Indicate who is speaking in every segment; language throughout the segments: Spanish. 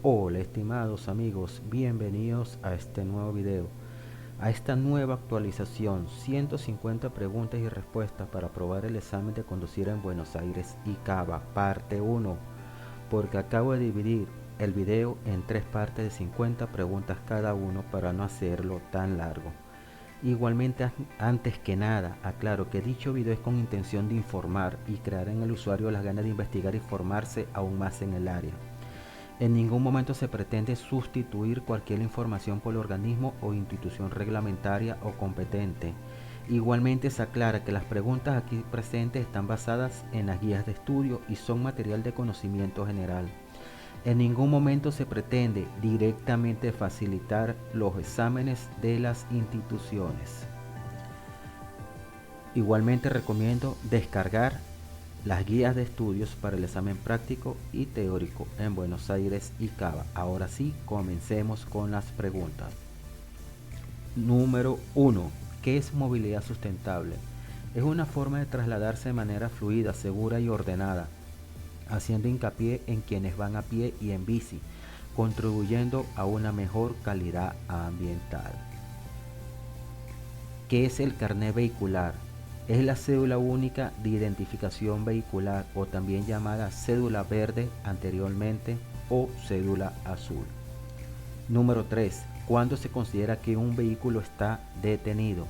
Speaker 1: Hola estimados amigos, bienvenidos a este nuevo video, a esta nueva actualización, 150 preguntas y respuestas para aprobar el examen de conducir en Buenos Aires y Cava, parte 1, porque acabo de dividir el video en tres partes de 50 preguntas cada uno para no hacerlo tan largo. Igualmente, antes que nada, aclaro que dicho video es con intención de informar y crear en el usuario las ganas de investigar y formarse aún más en el área. En ningún momento se pretende sustituir cualquier información por el organismo o institución reglamentaria o competente. Igualmente se aclara que las preguntas aquí presentes están basadas en las guías de estudio y son material de conocimiento general. En ningún momento se pretende directamente facilitar los exámenes de las instituciones. Igualmente recomiendo descargar las guías de estudios para el examen práctico y teórico en Buenos Aires y Cava. Ahora sí, comencemos con las preguntas. Número 1. ¿Qué es movilidad sustentable? Es una forma de trasladarse de manera fluida, segura y ordenada, haciendo hincapié en quienes van a pie y en bici, contribuyendo a una mejor calidad ambiental. ¿Qué es el carnet vehicular? Es la cédula única de identificación vehicular o también llamada cédula verde anteriormente o cédula azul. Número 3. ¿Cuándo se considera que un vehículo está detenido?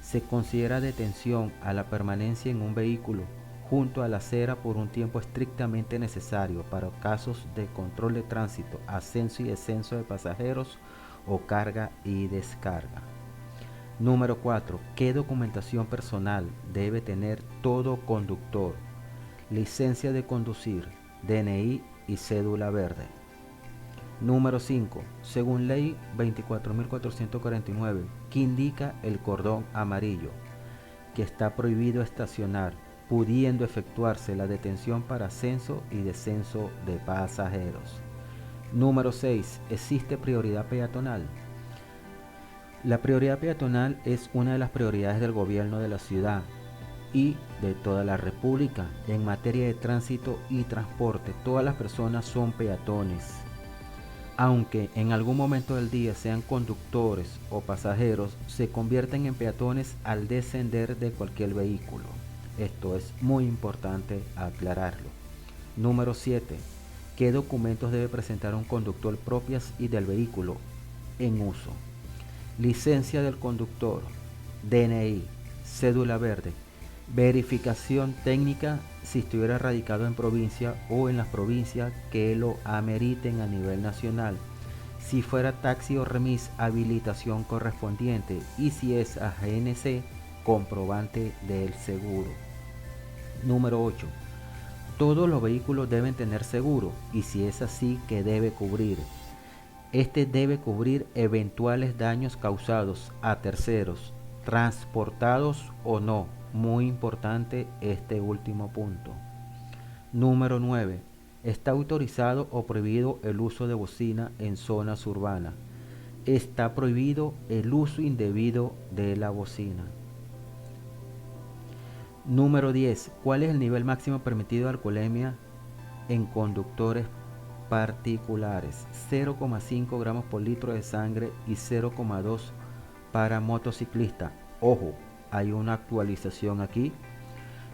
Speaker 1: Se considera detención a la permanencia en un vehículo junto a la acera por un tiempo estrictamente necesario para casos de control de tránsito, ascenso y descenso de pasajeros o carga y descarga. Número 4. ¿Qué documentación personal debe tener todo conductor? Licencia de conducir, DNI y cédula verde. Número 5. Según ley 24.449, que indica el cordón amarillo, que está prohibido estacionar, pudiendo efectuarse la detención para ascenso y descenso de pasajeros. Número 6. ¿Existe prioridad peatonal? La prioridad peatonal es una de las prioridades del gobierno de la ciudad y de toda la República. En materia de tránsito y transporte, todas las personas son peatones. Aunque en algún momento del día sean conductores o pasajeros, se convierten en peatones al descender de cualquier vehículo. Esto es muy importante aclararlo. Número 7. ¿Qué documentos debe presentar un conductor propias y del vehículo en uso? Licencia del conductor, DNI, cédula verde, verificación técnica si estuviera radicado en provincia o en las provincias que lo ameriten a nivel nacional. Si fuera taxi o remis, habilitación correspondiente, y si es AGNC, comprobante del seguro. Número 8. Todos los vehículos deben tener seguro, y si es así, ¿qué debe cubrir? Este debe cubrir eventuales daños causados a terceros, transportados o no. Muy importante este último punto. Número 9. Está autorizado o prohibido el uso de bocina en zonas urbanas. Está prohibido el uso indebido de la bocina. Número 10. ¿Cuál es el nivel máximo permitido de alcoholemia en conductores particulares? 0,5 gramos por litro de sangre y 0,2 para motociclista. Ojo, hay una actualización aquí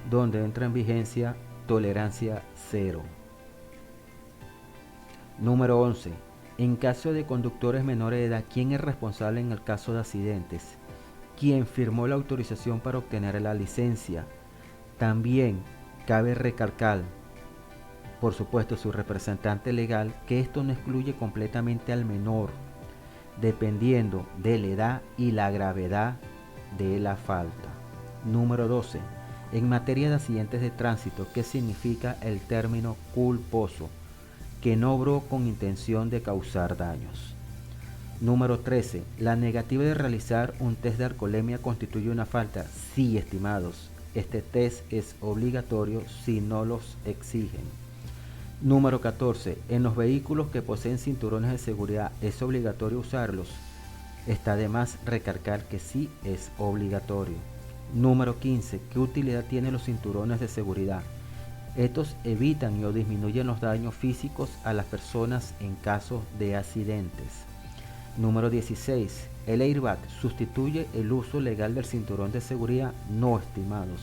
Speaker 1: donde entra en vigencia tolerancia cero. Número 11. En caso de conductores menores de edad, ¿quién es responsable en el caso de accidentes? ¿Quién firmó la autorización para obtener la licencia? También cabe recalcar, por supuesto, su representante legal, que esto no excluye completamente al menor, dependiendo de la edad y la gravedad de la falta. Número 12. En materia de accidentes de tránsito, ¿qué significa el término culposo? Que no obró con intención de causar daños. Número 13. La negativa de realizar un test de alcoholemia constituye una falta. Sí, estimados, este test es obligatorio si no los exigen. Número 14. En los vehículos que poseen cinturones de seguridad, ¿es obligatorio usarlos? Está de más recalcar que sí es obligatorio. Número 15. ¿Qué utilidad tienen los cinturones de seguridad? Estos evitan o disminuyen los daños físicos a las personas en caso de accidentes. Número 16. El airbag sustituye el uso legal del cinturón de seguridad, no, estimados,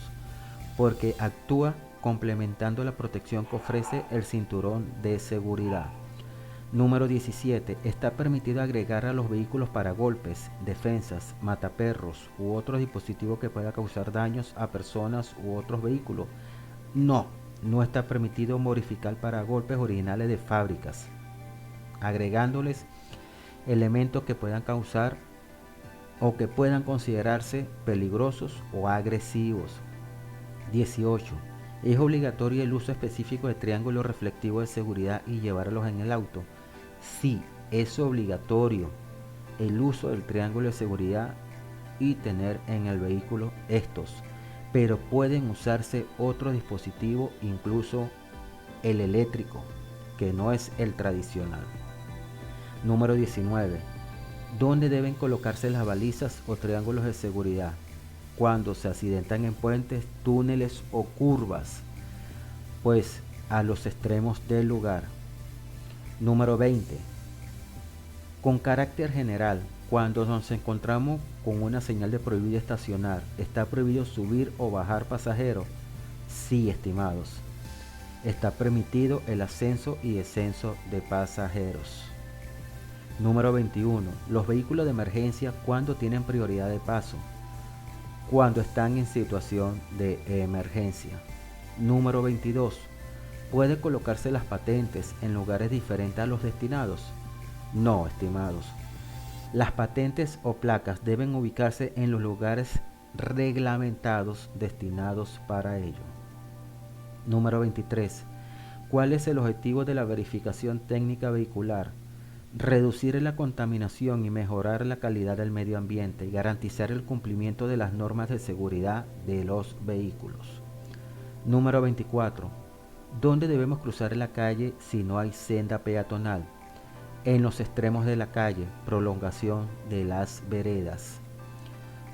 Speaker 1: porque actúa complementando la protección que ofrece el cinturón de seguridad. Número 17. Está permitido agregar a los vehículos paragolpes, defensas, mataperros u otros dispositivos que puedan causar daños a personas u otros vehículos. No está permitido modificar paragolpes originales de fábricas, agregándoles elementos que puedan causar o que puedan considerarse peligrosos o agresivos. 18. Es obligatorio el uso específico de triángulos reflectivos de seguridad y llevarlos en el auto. Sí, es obligatorio el uso del triángulo de seguridad y tener en el vehículo estos, pero pueden usarse otro dispositivo, incluso el eléctrico, que no es el tradicional. Número 19. ¿Dónde deben colocarse las balizas o triángulos de seguridad? Cuando se accidentan en puentes, túneles o curvas, pues a los extremos del lugar. Número 20. Con carácter general, cuando nos encontramos con una señal de prohibido estacionar, ¿está prohibido subir o bajar pasajeros? Sí, estimados. Está permitido el ascenso y descenso de pasajeros. Número 21. Los vehículos de emergencia, ¿cuándo tienen prioridad de paso? Cuando están en situación de emergencia. Número 22. ¿Puede colocarse las patentes en lugares diferentes a los destinados? No, estimados. Las patentes o placas deben ubicarse en los lugares reglamentados destinados para ello. Número 23. ¿Cuál es el objetivo de la verificación técnica vehicular? Reducir la contaminación y mejorar la calidad del medio ambiente y garantizar el cumplimiento de las normas de seguridad de los vehículos. Número 24. ¿Dónde debemos cruzar la calle si no hay senda peatonal? En los extremos de la calle, prolongación de las veredas.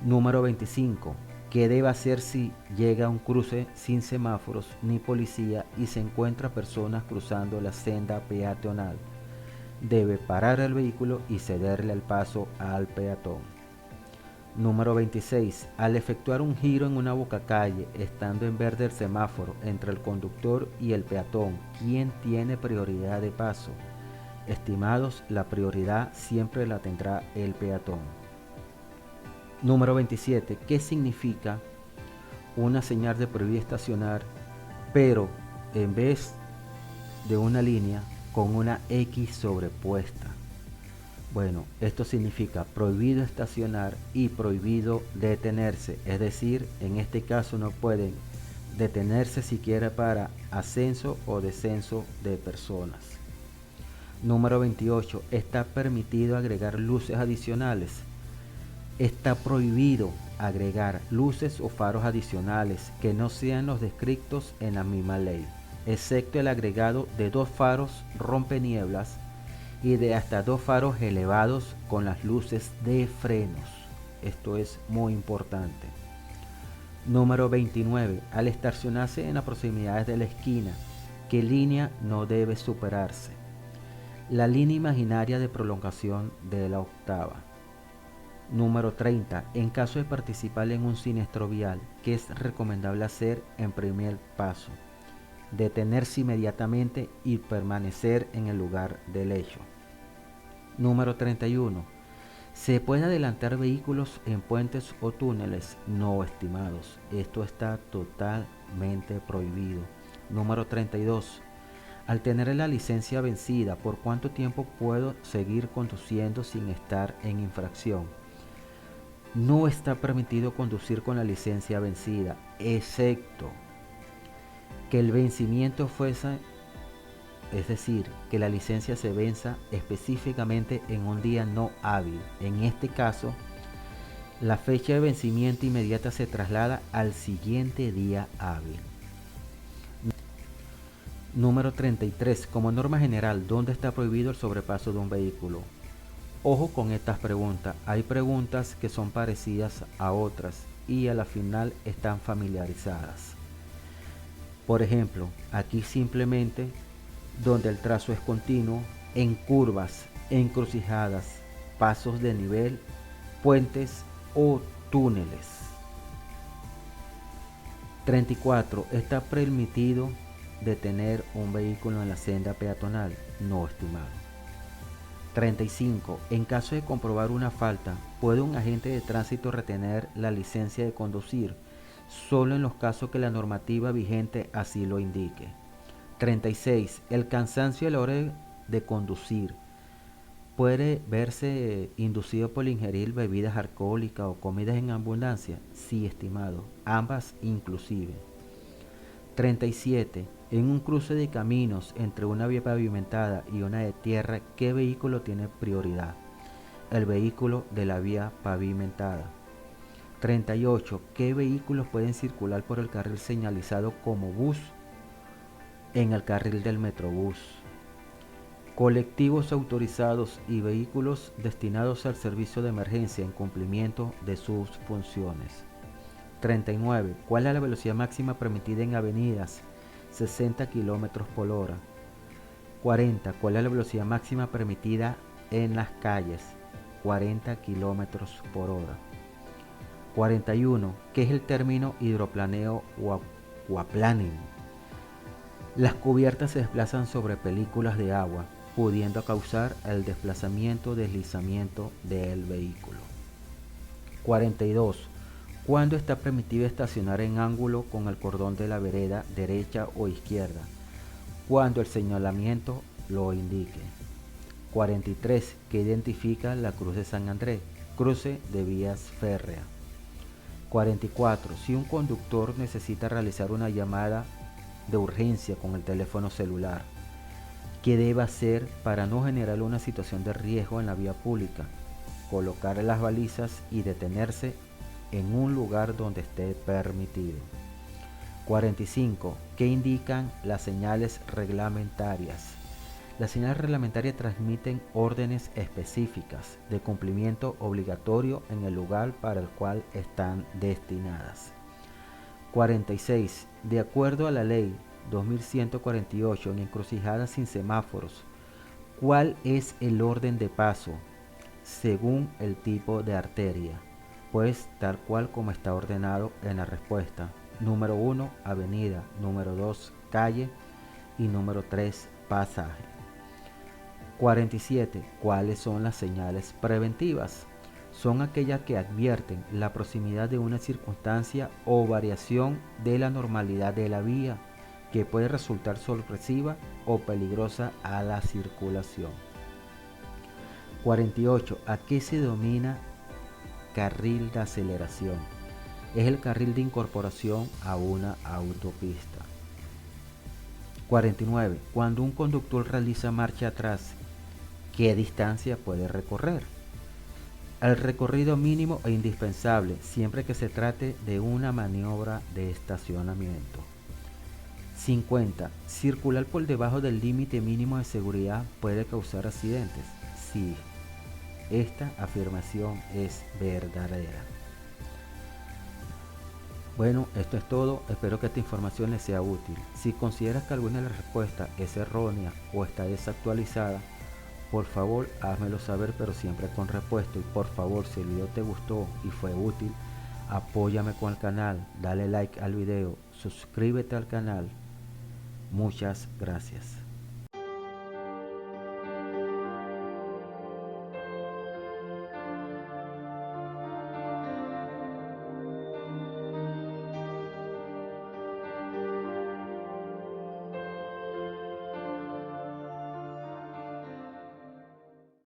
Speaker 1: Número 25. ¿Qué debe hacer si llega a un cruce sin semáforos ni policía y se encuentra personas cruzando la senda peatonal? Debe parar el vehículo y cederle el paso al peatón. Número 26. Al efectuar un giro en una bocacalle, estando en verde el semáforo entre el conductor y el peatón, ¿quién tiene prioridad de paso? Estimados, la prioridad siempre la tendrá el peatón. Número 27. ¿Qué significa una señal de prohibido estacionar, pero en vez de una línea con una X sobrepuesta? Bueno, esto significa prohibido estacionar y prohibido detenerse, es decir, en este caso no pueden detenerse siquiera para ascenso o descenso de personas. Número 28. Está permitido agregar luces adicionales. Está prohibido agregar luces o faros adicionales que no sean los descritos en la misma ley, excepto el agregado de 2 faros rompenieblas y de hasta 2 faros elevados con las luces de frenos. Esto es muy importante. Número 29. Al estacionarse en las proximidades de la esquina, ¿qué línea no debe superarse? La línea imaginaria de prolongación de la octava. Número 30. En caso de participar en un siniestro vial, ¿qué es recomendable hacer en primer paso? Detenerse inmediatamente y permanecer en el lugar del hecho. Número 31. ¿Se puede adelantar vehículos en puentes o túneles? No, estimados. Esto está totalmente prohibido. Número 32. Al tener la licencia vencida, ¿por cuánto tiempo puedo seguir conduciendo sin estar en infracción? No está permitido conducir con la licencia vencida, excepto que el vencimiento fuese, es decir, que la licencia se venza específicamente en un día no hábil. En este caso, la fecha de vencimiento inmediata se traslada al siguiente día hábil. Número 33. Como norma general, ¿dónde está prohibido el sobrepaso de un vehículo? Ojo con estas preguntas. Hay preguntas que son parecidas a otras y a la final están familiarizadas. Por ejemplo, aquí simplemente donde el trazo es continuo, en curvas, encrucijadas, pasos de nivel, puentes o túneles. 34. ¿Está permitido detener un vehículo en la senda peatonal? No, estimado. 35. En caso de comprobar una falta, ¿puede un agente de tránsito retener la licencia de conducir? Solo en los casos que la normativa vigente así lo indique. 36. El cansancio a la hora de conducir puede verse inducido por ingerir bebidas alcohólicas o comidas en abundancia. Sí, estimado, ambas inclusive. 37. En un cruce de caminos entre una vía pavimentada y una de tierra, ¿qué vehículo tiene prioridad? El vehículo de la vía pavimentada. 38. ¿Qué vehículos pueden circular por el carril señalizado como bus en el carril del Metrobús? Colectivos autorizados y vehículos destinados al servicio de emergencia en cumplimiento de sus funciones. 39. ¿Cuál es la velocidad máxima permitida en avenidas? 60 km por hora. 40. ¿Cuál es la velocidad máxima permitida en las calles? 40 km por hora. 41. ¿Qué es el término hidroplaneo o aquaplaning? Las cubiertas se desplazan sobre películas de agua, pudiendo causar el desplazamiento o deslizamiento del vehículo. 42. ¿Cuándo está permitido estacionar en ángulo con el cordón de la vereda derecha o izquierda? Cuando el señalamiento lo indique. 43. ¿Qué identifica la Cruz de San Andrés? Cruce de vías férreas. 44. Si un conductor necesita realizar una llamada de urgencia con el teléfono celular, ¿qué debe hacer para no generar una situación de riesgo en la vía pública? Colocar las balizas y detenerse en un lugar donde esté permitido. 45. ¿Qué indican las señales reglamentarias? Las señales reglamentarias transmiten órdenes específicas de cumplimiento obligatorio en el lugar para el cual están destinadas. 46. De acuerdo a la ley 2148 en encrucijadas sin semáforos, ¿cuál es el orden de paso según el tipo de arteria? Pues tal cual como está ordenado en la respuesta. Número 1, avenida. Número 2, calle. Y número 3, pasaje. 47. ¿Cuáles son las señales preventivas? Son aquellas que advierten la proximidad de una circunstancia o variación de la normalidad de la vía que puede resultar sorpresiva o peligrosa a la circulación. 48. ¿A qué se denomina carril de aceleración? Es el carril de incorporación a una autopista. 49. Cuando un conductor realiza marcha atrás, ¿qué distancia puede recorrer? El recorrido mínimo e indispensable siempre que se trate de una maniobra de estacionamiento. 50. Circular por debajo del límite mínimo de seguridad puede causar accidentes. Sí, esta afirmación es verdadera. Bueno, esto es todo. Espero que esta información les sea útil. Si consideras que alguna de las respuestas es errónea o está desactualizada, por favor házmelo saber, pero siempre con respuesta. Y por favor, si el video te gustó y fue útil, apóyame con el canal, dale like al video, suscríbete al canal. Muchas gracias.